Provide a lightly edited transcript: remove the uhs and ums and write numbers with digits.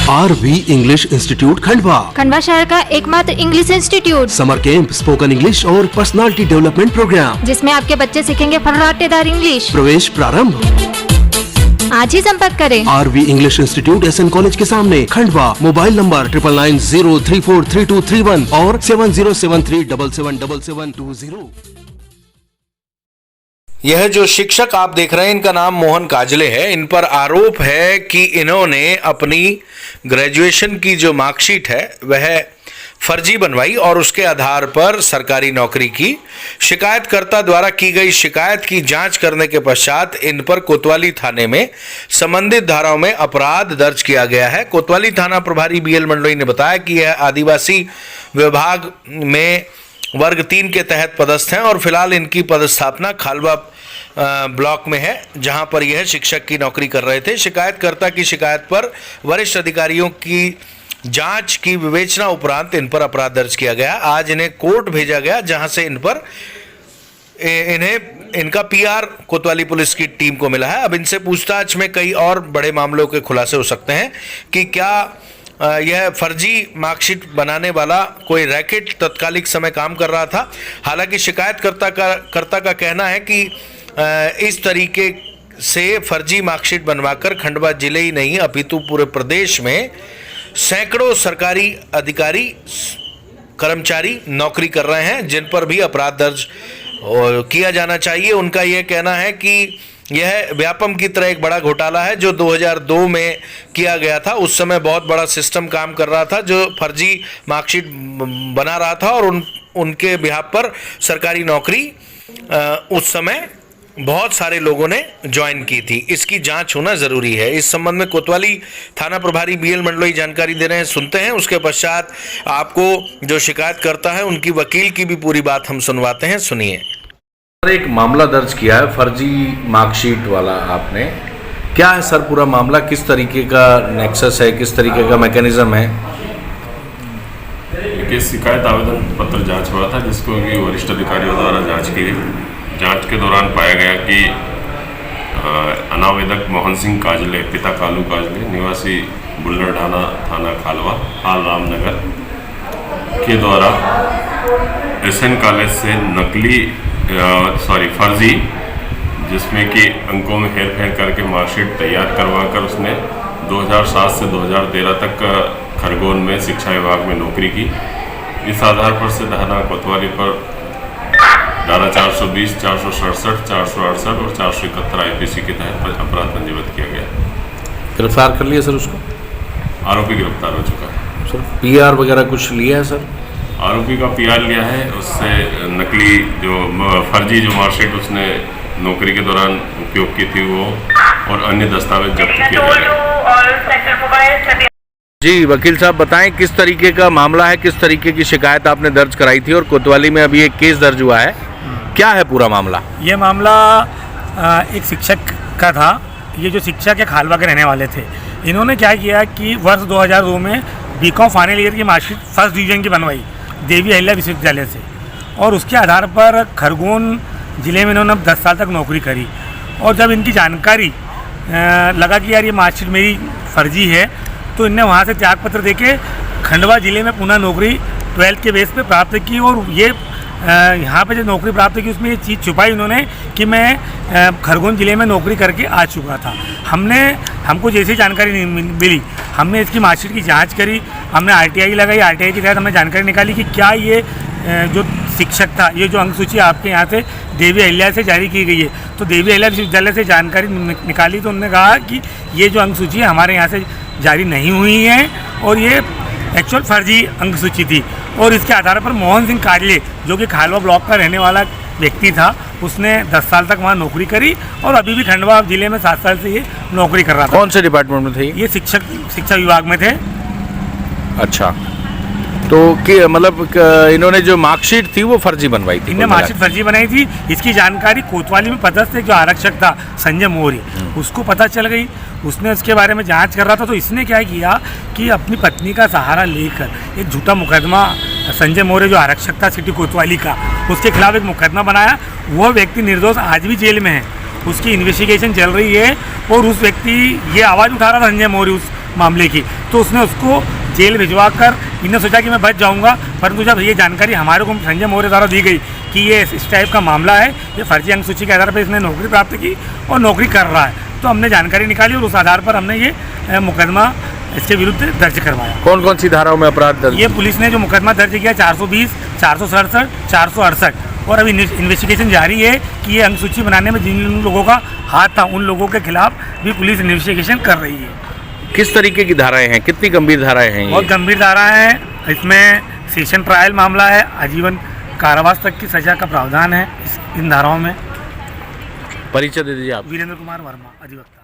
RV English institute Khandwa. Khandwa शहर का एकमात्र English institute. Summer camp, spoken English और पर्सनालिटी डेवलपमेंट प्रोग्राम, जिसमें आपके बच्चे सीखेंगे फर्राटेदार इंग्लिश। प्रवेश प्रारंभ। आज ही संपर्क करें। RV English institute SN college के सामने, खंडवा। मोबाइल नंबर 9990343231 और 7073777720। यह जो शिक्षक आप देख रहे हैं, इनका नाम मोहन काजले है। इन पर आरोप है कि इन्होंने अपनी ग्रेजुएशन की जो मार्कशीट है वह फर्जी बनवाई और उसके आधार पर सरकारी नौकरी की। शिकायतकर्ता द्वारा की गई शिकायत की जांच करने के पश्चात इन पर कोतवाली थाने में संबंधित धाराओं में अपराध दर्ज किया गया है। कोतवाली थाना प्रभारी BL मंडलोई ने बताया कि यह आदिवासी विभाग में वर्ग 3 के तहत पदस्थ हैं और फिलहाल इनकी पदस्थापना खालवा ब्लॉक में है, जहां पर यह शिक्षक की नौकरी कर रहे थे। शिकायतकर्ता की शिकायत पर वरिष्ठ अधिकारियों की जांच की विवेचना उपरांत इन पर अपराध दर्ज किया गया। आज इन्हें कोर्ट भेजा गया, जहां से इनका PR कोतवाली पुलिस की टीम को मिला है। अब इनसे पूछताछ में कई और बड़े मामलों के खुलासे हो सकते हैं कि क्या यह फर्जी मार्कशीट बनाने वाला कोई रैकेट तत्कालिक समय काम कर रहा था। हालांकि शिकायतकर्ता का कहना है कि इस तरीके से फर्जी मार्कशीट बनवाकर खंडवा जिले ही नहीं अपितु पूरे प्रदेश में सैकड़ों सरकारी अधिकारी कर्मचारी नौकरी कर रहे हैं, जिन पर भी अपराध दर्ज किया जाना चाहिए। उनका यह कहना है कि यह व्यापम की तरह एक बड़ा घोटाला है जो 2002 में किया गया था। उस समय बहुत बड़ा सिस्टम काम कर रहा था जो फर्जी मार्कशीट बना रहा था और उनके बिहाफ पर सरकारी नौकरी उस समय बहुत सारे लोगों ने ज्वाइन की थी। इसकी जांच होना जरूरी है। इस संबंध में कोतवाली थाना प्रभारी BL मंडलोई जानकारी दे रहे हैं, सुनते हैं। उसके पश्चात आपको जो शिकायत करता है उनकी वकील की भी पूरी बात हम सुनवाते हैं, सुनिए। एक मामला दर्ज किया है फर्जी मार्कशीट वाला आपने, क्या है सर पूरा मामला? किस तरीके का नेक्सस है, किस तरीके का मैकेनिज्म है? एक शिकायत आवेदन पत्र जांच हुआ था जिसको कि वरिष्ठ अधिकारियों द्वारा जांच की गई। जांच के दौरान पाया गया कि अनावेदक मोहन सिंह काजले, पिता कालू काजले, निवासी बुल्लरढाना थाना खालवा, हाल रामनगर के द्वारा SN कॉलेज से फर्जी, जिसमें कि अंकों में हेरफेर करके मार्कशीट तैयार करवाकर उसने 2007 से 2013 तक खरगोन में शिक्षा विभाग में नौकरी की। इस आधार पर से थाना कोतवाली पर धारा 420, 467, 468 और 471 IPC के तहत अपराध पंजीबद्ध किया गया। गिरफ्तार कर लिया सर उसको? आरोपी गिरफ्तार हो चुका है सर। PR वगैरह कुछ लिया है सर? आरोपी का PR लिया है, उससे नकली जो फर्जी जो मार्कशीट उसने नौकरी के दौरान उपयोग की थी वो और अन्य दस्तावेज जब्त किए गए। जी वकील साहब बताएं किस तरीके का मामला है, किस तरीके की शिकायत आपने दर्ज कराई थी और कोतवाली में अभी एक केस दर्ज हुआ है, क्या है पूरा मामला? ये मामला एक शिक्षक का था। ये जो शिक्षक है खालवा के रहने वाले थे। इन्होंने क्या किया कि वर्ष 2002 में BCom फाइनल ईयर की मार्कशीट फर्स्ट डिवीजन की बनवाई देवी अहिल्या विश्वविद्यालय से और उसके आधार पर खरगोन जिले में इन्होंने 10 साल तक नौकरी करी। और जब इनकी जानकारी लगा कि यार ये मार्कशीट मेरी फर्जी है तो इनने वहाँ से त्यागपत्र देके खंडवा जिले में पुनः नौकरी 12th के बेस पे प्राप्त की। और ये यहाँ पे जो नौकरी प्राप्त की उसमें ये चीज़ छुपाई उन्होंने कि मैं खरगोन ज़िले में नौकरी करके आ चुका था। हमको जैसी जानकारी मिली हमने इसकी मार्कशीट की जांच करी, हमने RTI लगाई। RTI के तहत हमने जानकारी निकाली कि क्या ये जो शिक्षक था, ये जो अंक सूची आपके यहाँ से देवी अहिल्या से जारी की गई है, तो देवी अहिल्या विश्वविद्यालय से जानकारी निकाली तो उन्होंने कहा कि ये जो अंक सूची है हमारे यहाँ से जारी नहीं हुई है और ये एक्चुअल फर्जी अंक सूची थी। और इसके आधार पर मोहन सिंह काजले जो कि खालवा ब्लॉक का रहने वाला व्यक्ति था, उसने 10 साल तक वहाँ नौकरी करी और अभी भी खंडवा जिले में 7 साल से ये नौकरी कर रहा था। कौन से डिपार्टमेंट में थे ये? शिक्षा विभाग में थे। अच्छा, तो मतलब इन्होंने जो मार्कशीट थी वो फर्जी बनवाई थी? इन्होंने मार्कशीट फर्जी बनाई थी। इसकी जानकारी कोतवाली में पदस्थ जो आरक्षक था संजय मौर्य, उसको पता चल गई। उसने उसके बारे में जांच कर रहा था तो इसने क्या किया कि अपनी पत्नी का सहारा लेकर एक झूठा मुकदमा, संजय मौर्य जो आरक्षक था सिटी कोतवाली का, उसके खिलाफ एक मुकदमा बनाया। वह व्यक्ति निर्दोष आज भी जेल में है, उसकी इन्वेस्टिगेशन चल रही है और उस व्यक्ति ये आवाज़ उठा रहा था संजय मौर्य उस मामले की, तो उसने उसको जेल भिजवा कर इन्हें सोचा कि मैं बच जाऊंगा, परंतु जब ये जानकारी हमारे को संजय मौर्य द्वारा दी गई कि ये इस टाइप का मामला है, ये फर्जी अंक सूची के आधार पर इसने नौकरी प्राप्त की और नौकरी कर रहा है, तो हमने जानकारी निकाली और उस आधार पर हमने ये मुकदमा इसके विरुद्ध दर्ज करवाया। कौन कौन सी धाराओं में अपराध दर्ज? ये पुलिस ने जो मुकदमा दर्ज किया 420, 467, 468 और अभी इन्वेस्टिगेशन जारी है कि ये अंक सूची बनाने में जिन लोगों का हाथ था उन लोगों के खिलाफ भी पुलिस इन्वेस्टिगेशन कर रही है। किस तरीके की धाराएं हैं, कितनी गंभीर धाराएं हैं? बहुत गंभीर धारा है, इसमें सेशन ट्रायल मामला है, आजीवन कारावास तक की सजा का प्रावधान है इन धाराओं में। परिचय दे दीजिए आप। वीरेंद्र कुमार वर्मा, अधिवक्ता।